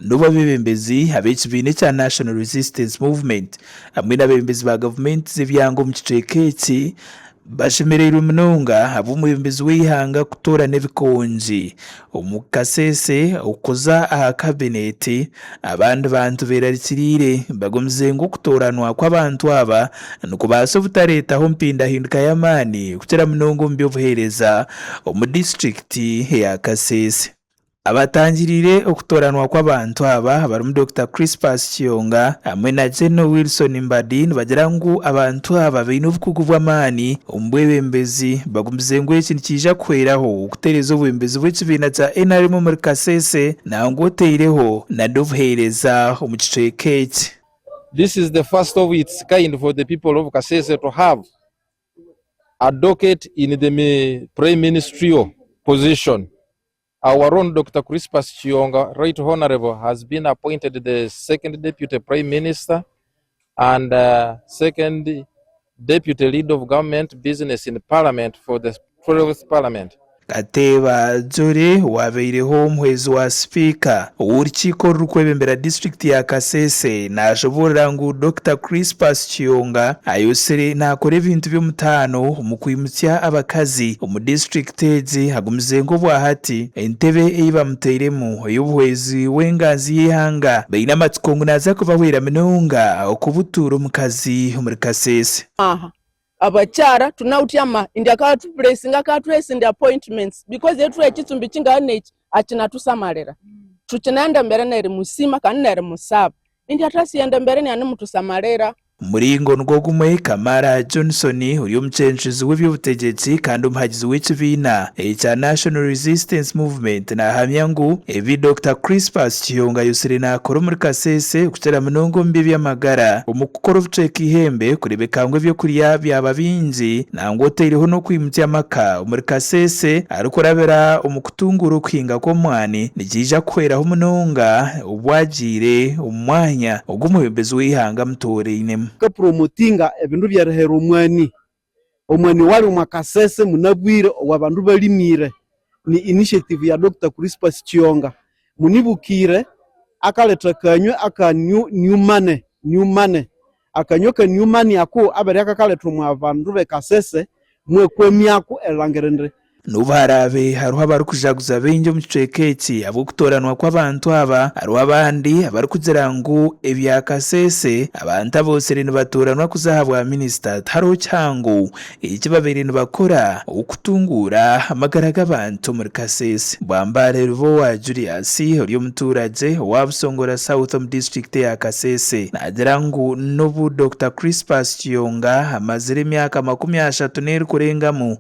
Nuba bebembezi ab'ekibiina ekya National Resistance Movement hamwe n'abebembezi ba gavumenti z'ebyango mu kicweka eki bashemereirwe munonga ab'omwebembezi w'eihanga kutora n'ebikonji omu Kasese okuza aha kabineti. Abandi bantu beerarikiriire bagomizenga okutoranwa kw'abantu aba nikubaasa obutareetaho mpindahinduka y'amaani kukira munonga omu by'obuheereza omu disitulikiti eya Kasese. Abatangirire okutoranwa kw'abantu aba barimu Dr. Crispus Kiyonga hamwe na General Wilson Mbadi nibagira ngu abantu aba baine obukugu bw'amaani omu bwebembezi bagumize ngu eki nikija kuhweraho okuteereza obwebembezi bw'ekibiina kya NRM omuri Kasese nangwa oteireho nade obuheereza omu kicweka eki. This is the first of its kind for the people of Kasese to have a docket in the prime ministerial position. Our own Dr. Crispus Kiyonga, Right Honorable, has been appointed the second Deputy Prime Minister and second Deputy Leader of Government Business in Parliament for the 12th Parliament. Kateba Jore wabeireho omuhwezi wa sipiika w'orukiiko rurikwebembera disitulikiti ya Kasese naashoborera ngu Dr. Crispus Kiyonga ayosire naakora ebintu by'omutaano omu kwimukya abakazi omu disitulikiti egi. Hagumize ngu bwahati entebe ei bamuteiremu ey'obuhwezi w'enganzi y'eihanga baine amatsiko ngu naaza kubahwera munonga okubutuura omukazi omuri Kasese. Abakyara tunawutyama indaka tu blessing akatwese in the appointments because yetu ekitumbi kingane akina tusamalera tukinanda mbere nere musima kandi nere musaba indi atasiyenda mbere ni ani mutusamalera. Muringo ngogumwe Kamara Johnson uri omucenjuzi w'ebyobutegetsi kandi omuhagizi w'ekibiina ekya National Resistance Movement nahamya ngu ebi Dr. Crispus Kiyonga yosire naakora omuri Kasese okukira munonga omu by'amagara omu kukora obucweka ihembe kurebeka ngu ebyokurya byaba bingi nangwa oteireho n'okwimukya amaka omuri Kasese arikurabira omu kutunguura okuhinga kw'omwani nikija kuhweraho munonga obwagiire omu mwanya ogw'omwebembezi w'eihanga mutoreinemu. Promotinga ebindu byarehera omwani wali omu Kasese munabwire owabandu balimire ni initiative ya Dr. Crispus Kiyonga munibukire akaleta kanywe aka new money akanywe ka new money ako abari akakaleta omu abandu be Kasese mwekwemyako erangerendre. Nubarabe hariho abarikujaguza bingi omu kicweka eki ab'okutoranwa kw'abantu aba hariho abandi abarikugira ngu ebya Kasese abantu abosire nibatoranwa kuzahabwa minisita hariho kihango eki babaire nibakora okutunguura amagara g'abantu omuri Kasese. Bwambare Rubowa Julius ori omuturage owa Busongora South omu disitulikiti ya Kasese nagira ngu n'obu Dr. Crispus Kiyonga amazire emyaka 30 n'erikurengamu